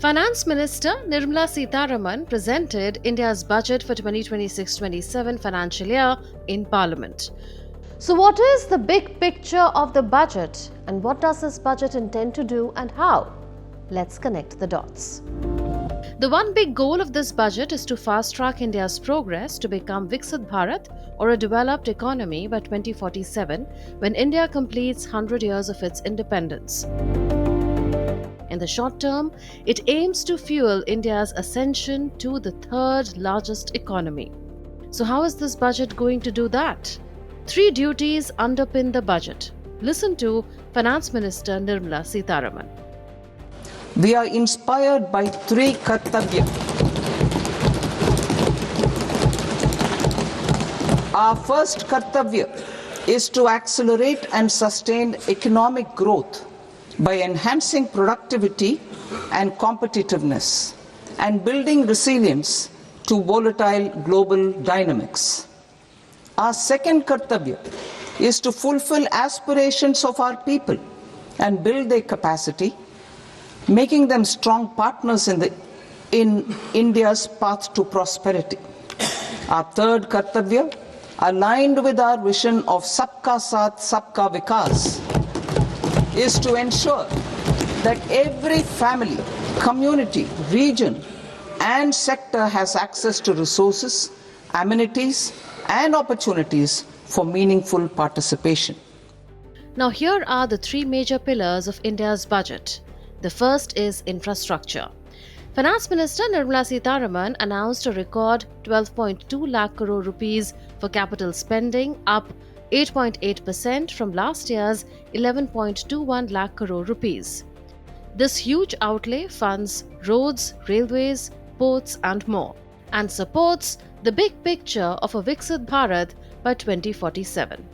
Finance Minister Nirmala Sitharaman presented India's budget for 2026-27 financial year in Parliament. So what is the big picture of the budget and what does this budget intend to do and how? Let's connect the dots. The one big goal of this budget is to fast-track India's progress to become VIKSIT Bharat, or a developed economy, by 2047, when India completes 100 years of its independence. In the short term, it aims to fuel India's ascension to the third largest economy. So how is this budget going to do that? 3 duties underpin the budget. Listen to Finance Minister Nirmala Sitharaman. We are inspired by 3 kartavya. Our first kartavya is to accelerate and sustain economic growth by enhancing productivity and competitiveness and building resilience to volatile global dynamics. Our second kartavya is to fulfill aspirations of our people and build their capacity, making them strong partners in India's path to prosperity. Our third kartavya, aligned with our vision of Sabka Saath, Sabka Vikas, is to ensure that every family, community, region and sector has access to resources, amenities and opportunities for meaningful participation. Now here are the 3 major pillars of India's budget. The first is infrastructure. Finance Minister Nirmala Sitharaman announced a record 12.2 lakh crore rupees for capital spending, up 8.8% from last year's 11.21 lakh crore rupees. This huge outlay funds roads, railways, ports and more, and supports the big picture of a VIKSIT Bharat by 2047.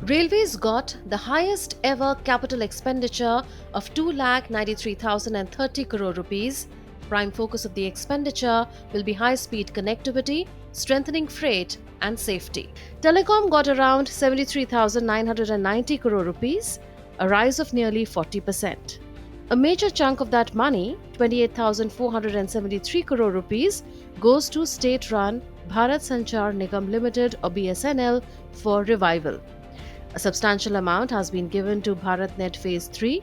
Railways got the highest ever capital expenditure of 2,93,030 crore rupees. Prime focus of the expenditure will be high-speed connectivity, strengthening freight and safety. Telecom got around 73,990 crore rupees, a rise of nearly 40%. A major chunk of that money, 28,473 crore rupees, goes to state-run Bharat Sanchar Nigam Limited, or BSNL, for revival. A substantial amount has been given to BharatNet Phase 3,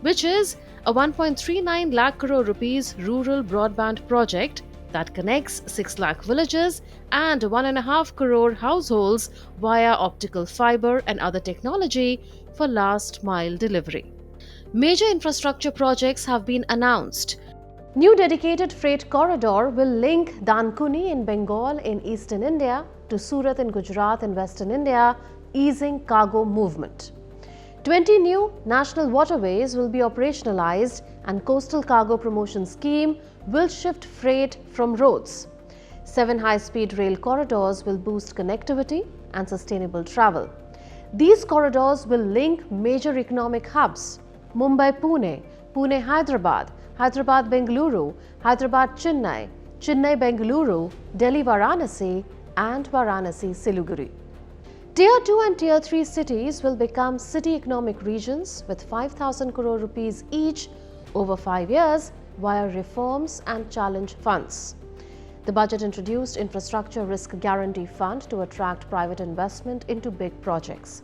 which is a 1.39 lakh crore rupees rural broadband project that connects 6 lakh villages and 1.5 crore households via optical fiber and other technology for last mile delivery. Major infrastructure projects have been announced. New dedicated freight corridor will link Dankuni in Bengal in eastern India to Surat in Gujarat in western India, easing cargo movement. 20 new national waterways will be operationalized and coastal cargo promotion scheme will shift freight from roads. 7 high-speed rail corridors will boost connectivity and sustainable travel. These corridors will link major economic hubs: Mumbai-Pune, Pune-Hyderabad, Hyderabad-Bengaluru, Hyderabad-Chennai, Chennai-Bengaluru, Delhi-Varanasi and Varanasi-Siliguri. Tier 2 and Tier 3 cities will become city economic regions with 5,000 crore rupees each over 5 years via reforms and challenge funds. The budget introduced Infrastructure Risk Guarantee Fund to attract private investment into big projects.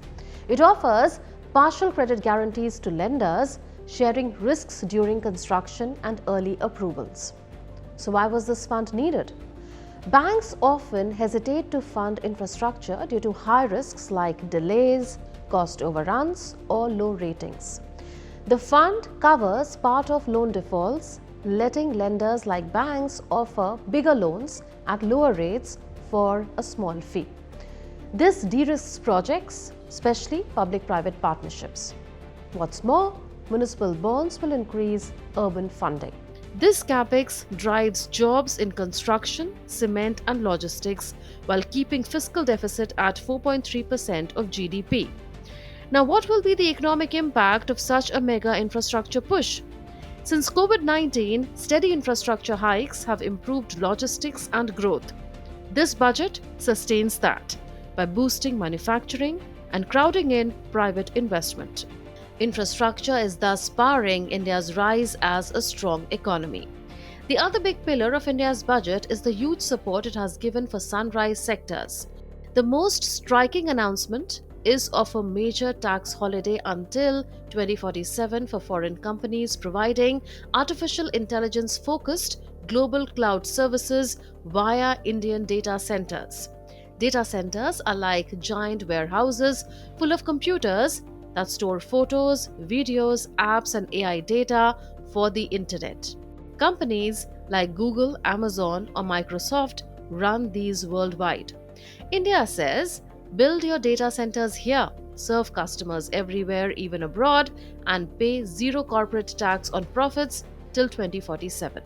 It offers partial credit guarantees to lenders, sharing risks during construction and early approvals. So why was this fund needed? Banks often hesitate to fund infrastructure due to high risks like delays, cost overruns, or low ratings. The fund covers part of loan defaults, letting lenders like banks offer bigger loans at lower rates for a small fee. This de-risks projects, especially public-private partnerships. What's more, municipal bonds will increase urban funding. This capex drives jobs in construction, cement and logistics while keeping fiscal deficit at 4.3% of GDP. Now, what will be the economic impact of such a mega infrastructure push? Since COVID-19, steady infrastructure hikes have improved logistics and growth. This budget sustains that by boosting manufacturing and crowding in private investment. Infrastructure is thus powering India's rise as a strong economy. The other big pillar of India's budget is the huge support it has given for sunrise sectors. The most striking announcement is of a major tax holiday until 2047 for foreign companies providing artificial intelligence focused global cloud services via Indian data centers. Data centers are like giant warehouses full of computers that store photos, videos, apps, and AI data for the internet. Companies like Google, Amazon, or Microsoft run these worldwide. India says, build your data centers here, serve customers everywhere, even abroad, and pay zero corporate tax on profits till 2047.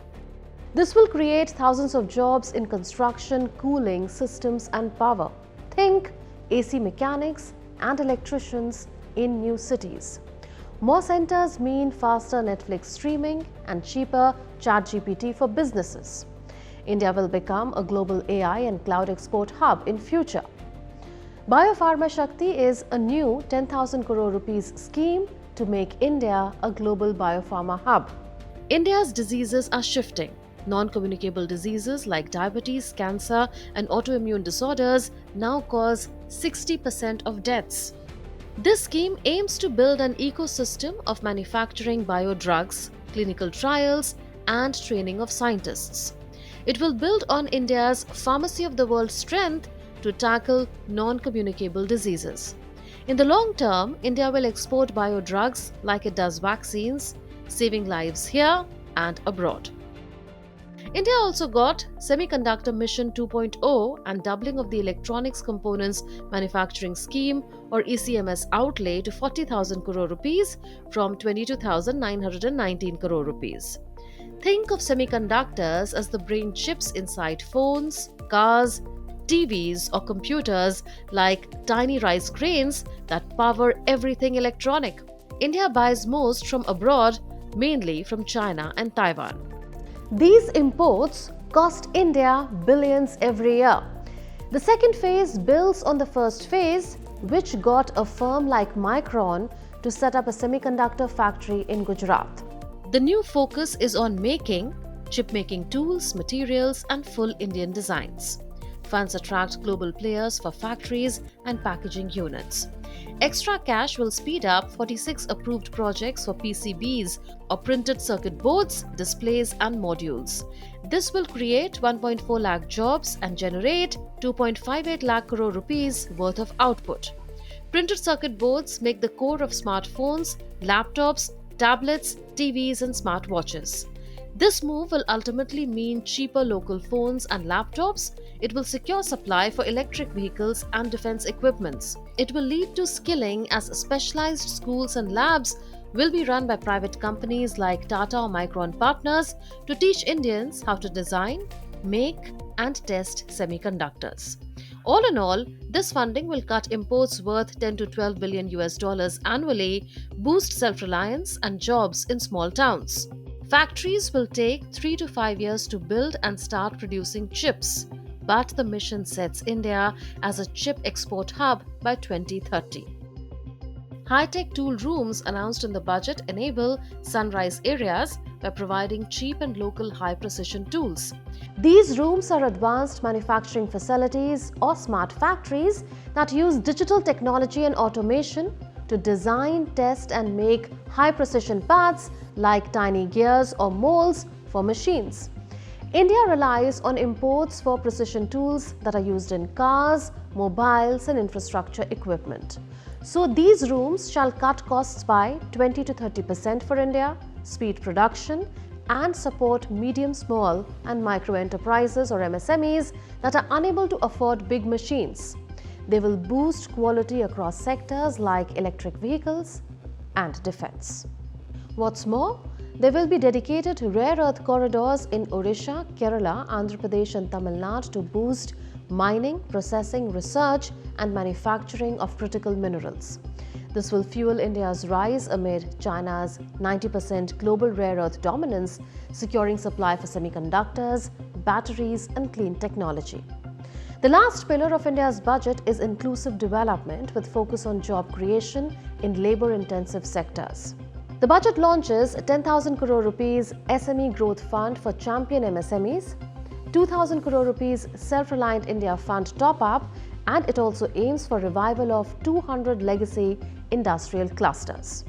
This will create thousands of jobs in construction, cooling, systems, and power. Think AC mechanics and electricians in new cities. More centers mean faster Netflix streaming and cheaper ChatGPT for businesses. India will become a global AI and cloud export hub in future. Biopharma Shakti is a new 10,000 crore rupees scheme to make India a global biopharma hub. India's diseases are shifting. Non-communicable diseases like diabetes, cancer, and autoimmune disorders now cause 60% of deaths. This scheme aims to build an ecosystem of manufacturing biodrugs, clinical trials, and training of scientists. It will build on India's Pharmacy of the World strength to tackle non-communicable diseases. In the long term, India will export biodrugs like it does vaccines, saving lives here and abroad. India also got Semiconductor Mission 2.0 and doubling of the Electronics Components Manufacturing Scheme or ECMS outlay to 40,000 crore rupees from 22,919 crore rupees. Think of semiconductors as the brain chips inside phones, cars, TVs, or computers like tiny rice grains that power everything electronic. India buys most from abroad, mainly from China and Taiwan. These imports cost India billions every year. The second phase builds on the first phase, which got a firm like Micron to set up a semiconductor factory in Gujarat. The new focus is on making chip-making tools, materials, and full Indian designs. Funds attract global players for factories and packaging units. Extra cash will speed up 46 approved projects for PCBs or printed circuit boards, displays, and modules. This will create 1.4 lakh jobs and generate 2.58 lakh crore rupees worth of output. Printed circuit boards make the core of smartphones, laptops, tablets, TVs, and smartwatches. This move will ultimately mean cheaper local phones and laptops. It will secure supply for electric vehicles and defense equipments. It will lead to skilling as specialized schools and labs will be run by private companies like Tata or Micron partners to teach Indians how to design, make, and test semiconductors. All in all, this funding will cut imports worth 10 to 12 billion US dollars annually, boost self-reliance and jobs in small towns. Factories will take 3 to 5 years to build and start producing chips, but the mission sets India as a chip export hub by 2030. High-tech tool rooms announced in the budget enable sunrise areas by providing cheap and local high-precision tools. These rooms are advanced manufacturing facilities or smart factories that use digital technology and automation to design, test, and make high-precision parts like tiny gears or molds for machines. India relies on imports for precision tools that are used in cars, mobiles, and infrastructure equipment. So these rooms shall cut costs by 20 to 30% for India, speed production, and support medium, small, and micro enterprises or MSMEs that are unable to afford big machines. They will boost quality across sectors like electric vehicles and defense. What's more, there will be dedicated rare earth corridors in Odisha, Kerala, Andhra Pradesh, and Tamil Nadu to boost mining, processing, research, and manufacturing of critical minerals. This will fuel India's rise amid China's 90% global rare earth dominance, securing supply for semiconductors, batteries, and clean technology. The last pillar of India's budget is inclusive development with focus on job creation in labor-intensive sectors. The budget launches a 10,000 crore rupees SME growth fund for champion MSMEs, 2,000 crore rupees self-reliant India fund top-up, and it also aims for revival of 200 legacy industrial clusters.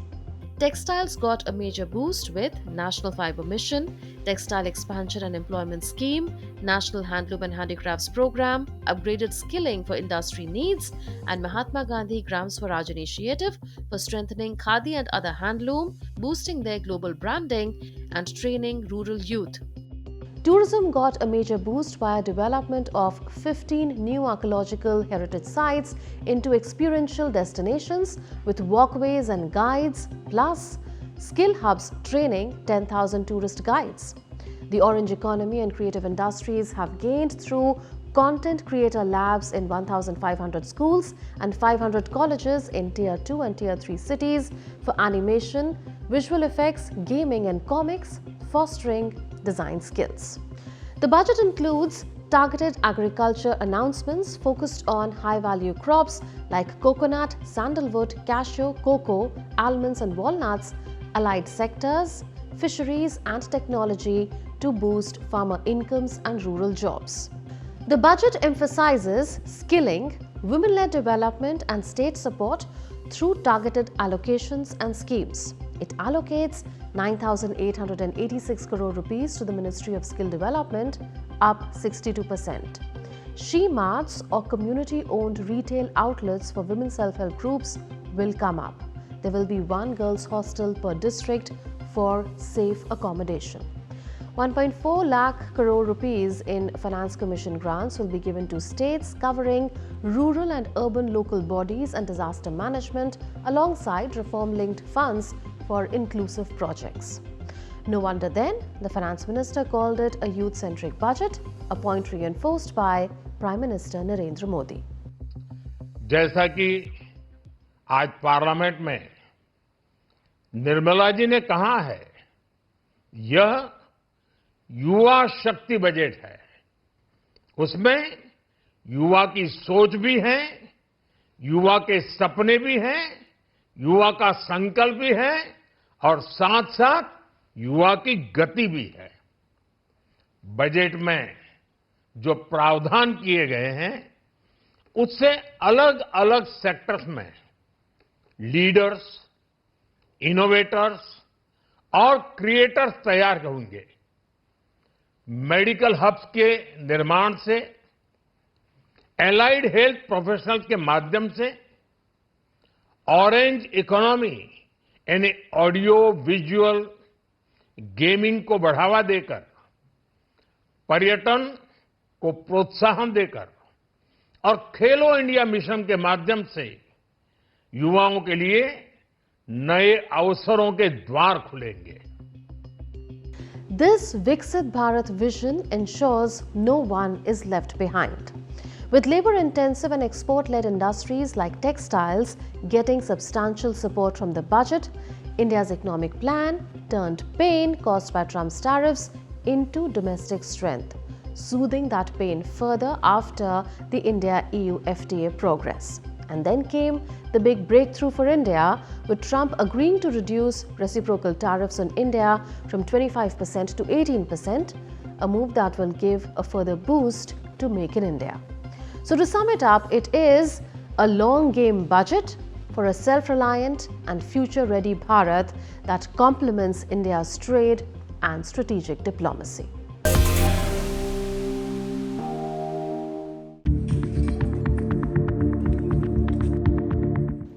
Textiles got a major boost with National Fibre Mission, Textile Expansion and Employment Scheme, National Handloom and Handicrafts Program, Upgraded Skilling for Industry Needs, and Mahatma Gandhi Gram Swaraj Initiative for strengthening Khadi and other handloom, boosting their global branding, and training rural youth. Tourism got a major boost via development of 15 new archaeological heritage sites into experiential destinations with walkways and guides, plus skill hubs training 10,000 tourist guides. The orange economy and creative industries have gained through content creator labs in 1,500 schools and 500 colleges in Tier 2 and Tier 3 cities for animation, visual effects, gaming and comics, fostering design skills. The budget includes targeted agriculture announcements focused on high-value crops like coconut, sandalwood, cashew, cocoa, almonds and walnuts, allied sectors, fisheries and technology to boost farmer incomes and rural jobs. The budget emphasizes skilling, women-led development and state support through targeted allocations and schemes. It allocates 9,886 crore rupees to the Ministry of Skill Development, up 62%. She-marts or community-owned retail outlets for women self-help groups will come up. There will be one girls' hostel per district for safe accommodation. 1.4 lakh crore rupees in Finance Commission grants will be given to states covering rural and urban local bodies and disaster management alongside reform-linked funds for inclusive projects. No wonder then the Finance Minister called it a youth-centric budget, a point reinforced by Prime Minister Narendra Modi. जैसा कि आज parliament में निर्मला जी ने कहा है, यह युवा शक्ति बजट है। उसमें युवा की सोच भी है, युवा के सपने भी हैं, युवा का संकल्प भी है और साथ साथ युवा की गति भी है। बजट में जो प्रावधान किए गए हैं, उससे अलग अलग सेक्टर्स में लीडर्स, इनोवेटर्स और क्रिएटर्स तैयार होंगे। मेडिकल हब्स के निर्माण से, एलाइड हेल्थ प्रोफेशनल्स के माध्यम से, ऑरेंज इकोनॉमी यानी ऑडियो विजुअल गेमिंग को बढ़ावा देकर, पर्यटन को प्रोत्साहन देकर और खेलो इंडिया मिशन के माध्यम से युवाओं के लिए नए अवसरों के द्वार खुलेंगे। This VIKSIT Bharat vision ensures no one is left behind. With labor-intensive and export-led industries like textiles getting substantial support from the budget, India's economic plan turned pain caused by Trump's tariffs into domestic strength, soothing that pain further after the India-EU FTA progress. And then came the big breakthrough for India, with Trump agreeing to reduce reciprocal tariffs on India from 25% to 18%, a move that will give a further boost to Make in India. So to sum it up, it is a long-game budget for a self-reliant and future-ready Bharat that complements India's trade and strategic diplomacy.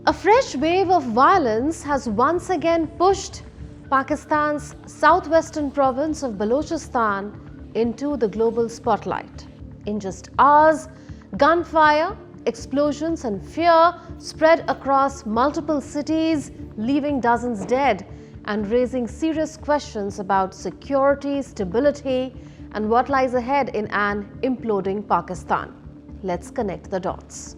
A fresh wave of violence has once again pushed Pakistan's southwestern province of Balochistan into the global spotlight. In just hours, gunfire, explosions and fear spread across multiple cities, leaving dozens dead and raising serious questions about security, stability and what lies ahead in an imploding Pakistan. Let's connect the dots.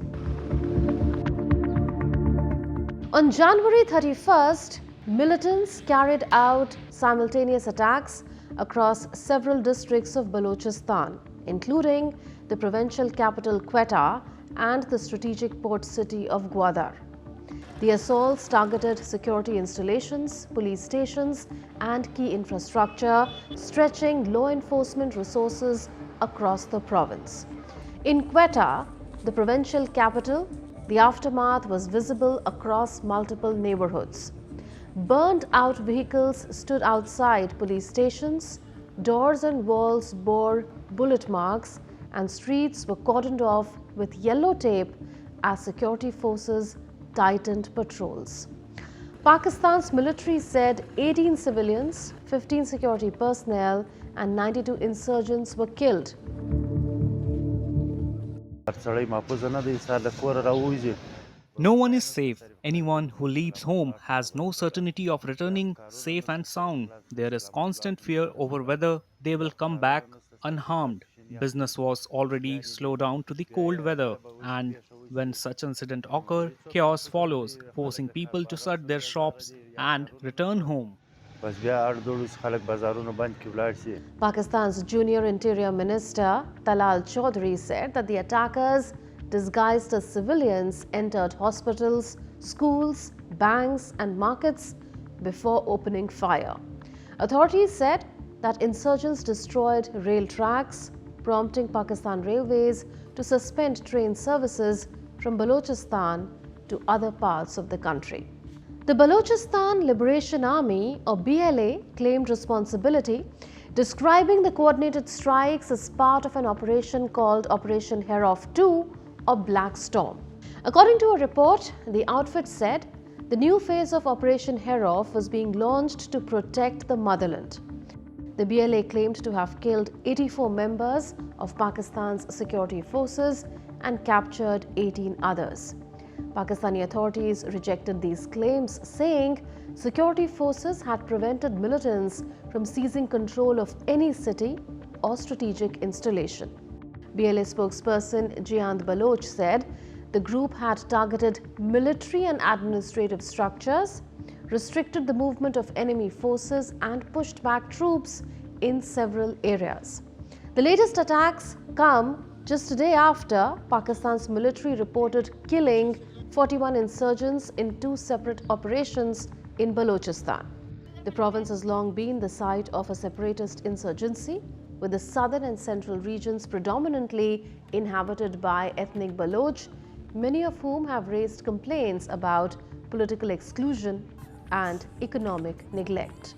On January 31st, militants carried out simultaneous attacks across several districts of Balochistan, including the provincial capital Quetta and the strategic port city of Gwadar. The assaults targeted security installations, police stations, and key infrastructure, stretching law enforcement resources across the province. In Quetta, the provincial capital, the aftermath was visible across multiple neighborhoods. Burned out vehicles stood outside police stations, doors and walls bore bullet marks, and streets were cordoned off with yellow tape as security forces tightened patrols. Pakistan's military said 18 civilians, 15 security personnel, and 92 insurgents were killed. No one is safe. Anyone who leaves home has no certainty of returning safe and sound. There is constant fear over whether they will come back unharmed. Business was already slowed down to the cold weather, and when such incident occur, chaos follows, forcing people to shut their shops and return home. Pakistan's junior interior minister Talal Chaudhary said that the attackers, disguised as civilians, entered hospitals, schools, banks, and markets before opening fire. Authorities said that insurgents destroyed rail tracks, prompting Pakistan Railways to suspend train services from Balochistan to other parts of the country. The Balochistan Liberation Army, or BLA, claimed responsibility, describing the coordinated strikes as part of an operation called Operation Herof 2 or Black Storm. According to a report, the outfit said the new phase of Operation Herof was being launched to protect the motherland. The BLA claimed to have killed 84 members of Pakistan's security forces and captured 18 others. Pakistani authorities rejected these claims, saying security forces had prevented militants from seizing control of any city or strategic installation. BLA spokesperson Jiand Baloch said the group had targeted military and administrative structures, restricted the movement of enemy forces, and pushed back troops in several areas. The latest attacks come just a day after Pakistan's military reported killing 41 insurgents in two separate operations in Balochistan. The province has long been the site of a separatist insurgency, with the southern and central regions predominantly inhabited by ethnic Baloch, many of whom have raised complaints about political exclusion and economic neglect.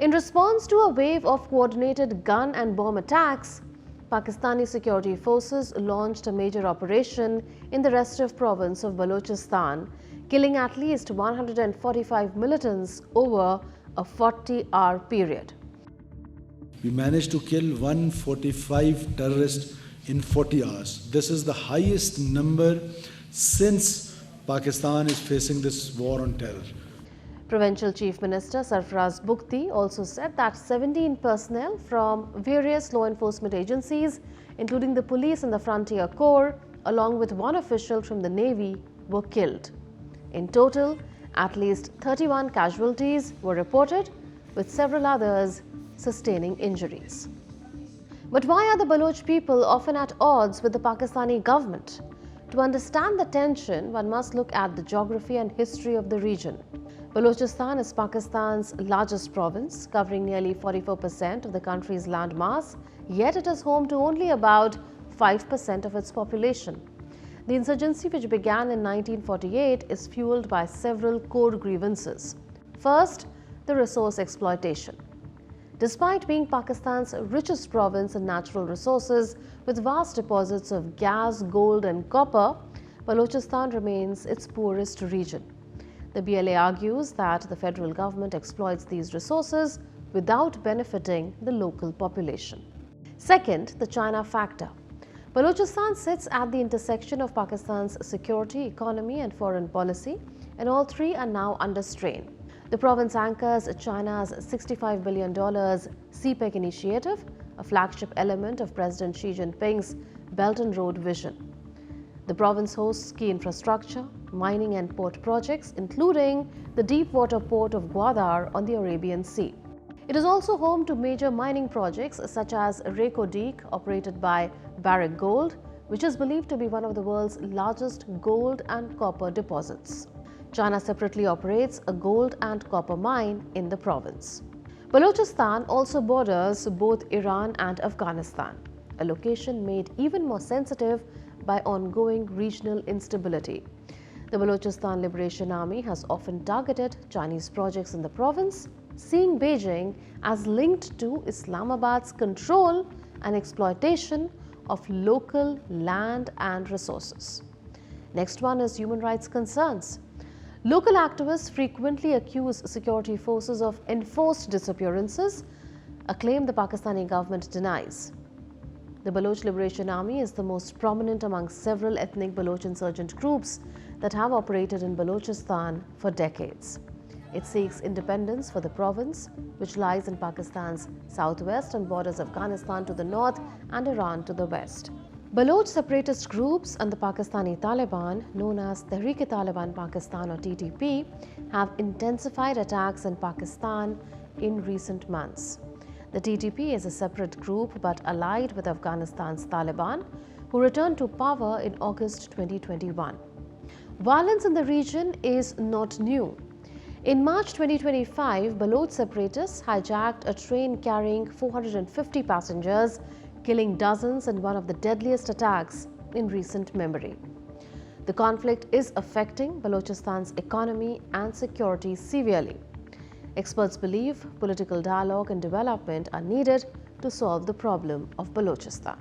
In response to a wave of coordinated gun and bomb attacks, Pakistani security forces launched a major operation in the restive province of Balochistan, killing at least 145 militants over a 40-hour period. We managed to kill 145 terrorists in 40 hours. This is the highest number since Pakistan is facing this war on terror. Provincial Chief Minister Sarfaraz Bukti also said that 17 personnel from various law enforcement agencies, including the police and the Frontier Corps, along with one official from the Navy, were killed. In total, at least 31 casualties were reported, with several others sustaining injuries. But why are the Baloch people often at odds with the Pakistani government? To understand the tension, one must look at the geography and history of the region. Balochistan is Pakistan's largest province, covering nearly 44% of the country's land mass, yet it is home to only about 5% of its population. The insurgency, which began in 1948, is fueled by several core grievances. First, the resource exploitation. Despite being Pakistan's richest province in natural resources, with vast deposits of gas, gold and copper, Balochistan remains its poorest region. The BLA argues that the federal government exploits these resources without benefiting the local population. Second, the China factor. Balochistan sits at the intersection of Pakistan's security, economy and foreign policy, and all three are now under strain. The province anchors China's $65 billion CPEC initiative, a flagship element of President Xi Jinping's Belt and Road vision. The province hosts key infrastructure, mining and port projects, including the deep-water port of Gwadar on the Arabian Sea. It is also home to major mining projects such as Reko Deek, operated by Barrick Gold, which is believed to be one of the world's largest gold and copper deposits. China separately operates a gold and copper mine in the province. Balochistan also borders both Iran and Afghanistan, a location made even more sensitive by ongoing regional instability. The Balochistan Liberation Army has often targeted Chinese projects in the province, seeing Beijing as linked to Islamabad's control and exploitation of local land and resources. Next one is human rights concerns. Local activists frequently accuse security forces of enforced disappearances, a claim the Pakistani government denies. The Baloch Liberation Army is the most prominent among several ethnic Baloch insurgent groups that have operated in Balochistan for decades. It seeks independence for the province, which lies in Pakistan's southwest and borders Afghanistan to the north and Iran to the west. Baloch separatist groups and the Pakistani Taliban, known as Tehreek-e-Taliban Pakistan or TTP, have intensified attacks in Pakistan in recent months. The TTP is a separate group but allied with Afghanistan's Taliban, who returned to power in August 2021. Violence in the region is not new. In March 2025, Baloch separatists hijacked a train carrying 450 passengers, killing dozens in one of the deadliest attacks in recent memory. The conflict is affecting Balochistan's economy and security severely. Experts believe political dialogue and development are needed to solve the problem of Balochistan.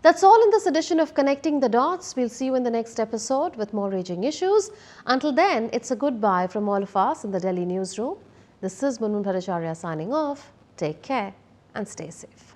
That's all in this edition of Connecting the Dots. We'll see you in the next episode with more raging issues. Until then, it's a goodbye from all of us in the Delhi newsroom. This is Munun Bhattacharya signing off. Take care and stay safe.